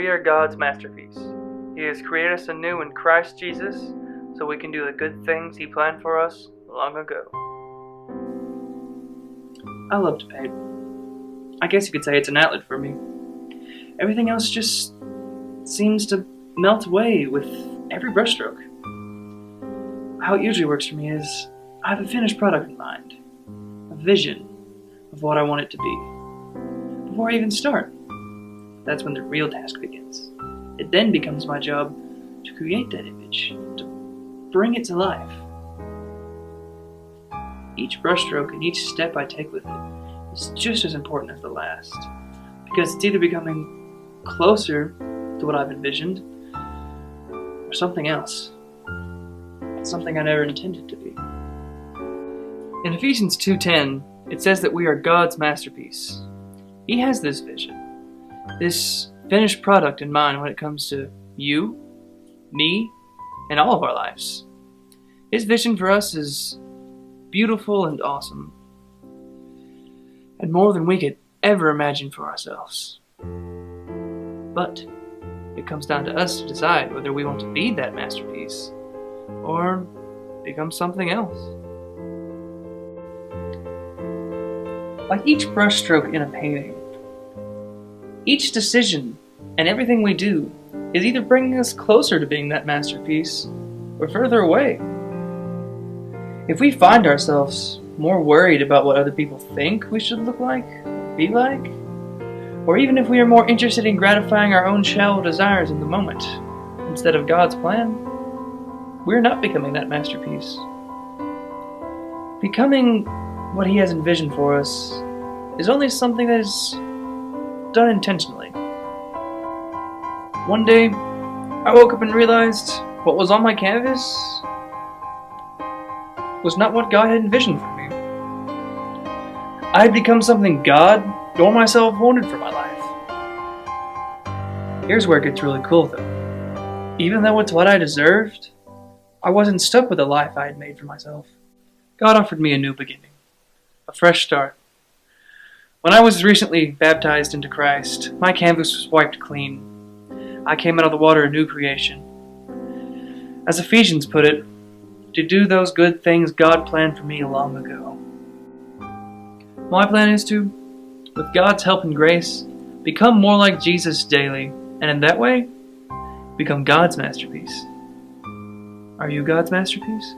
we are God's masterpiece. He has created us anew in Christ Jesus so we can do the good things He planned for us long ago. I love to paint. I guess you could say it's an outlet for me. Everything else just seems to melt away with every brushstroke. How it usually works for me is I have a finished product in mind, a vision of what I want it to be. Before I even start, that's when the real task begins. It then becomes my job to create that image, to bring it to life. Each brushstroke and each step I take with it is just as important as the last, because it's either becoming closer to what I've envisioned or something else, something I never intended to be. In Ephesians 2:10, it says that we are God's masterpiece. He has this vision, this finished product in mind when it comes to you, me, and all of our lives. His vision for us is beautiful and awesome, and more than we could ever imagine for ourselves. But it comes down to us to decide whether we want to be that masterpiece or become something else. Like each brushstroke in a painting, each decision and everything we do is either bringing us closer to being that masterpiece or further away. If we find ourselves more worried about what other people think we should look like, be like, or even if we are more interested in gratifying our own shallow desires in the moment instead of God's plan, we're not becoming that masterpiece. Becoming what He has envisioned for us is only something that is done intentionally. One day, I woke up and realized what was on my canvas was not what God had envisioned for me. I had become something God or myself wanted for my life. Here's where it gets really cool though. Even though it's what I deserved, I wasn't stuck with the life I had made for myself. God offered me a new beginning, a fresh start. When I was recently baptized into Christ, my canvas was wiped clean. I came out of the water a new creation. As Ephesians put it, to do those good things God planned for me long ago. My plan is to, with God's help and grace, become more like Jesus daily, and in that way, become God's masterpiece. Are you God's masterpiece?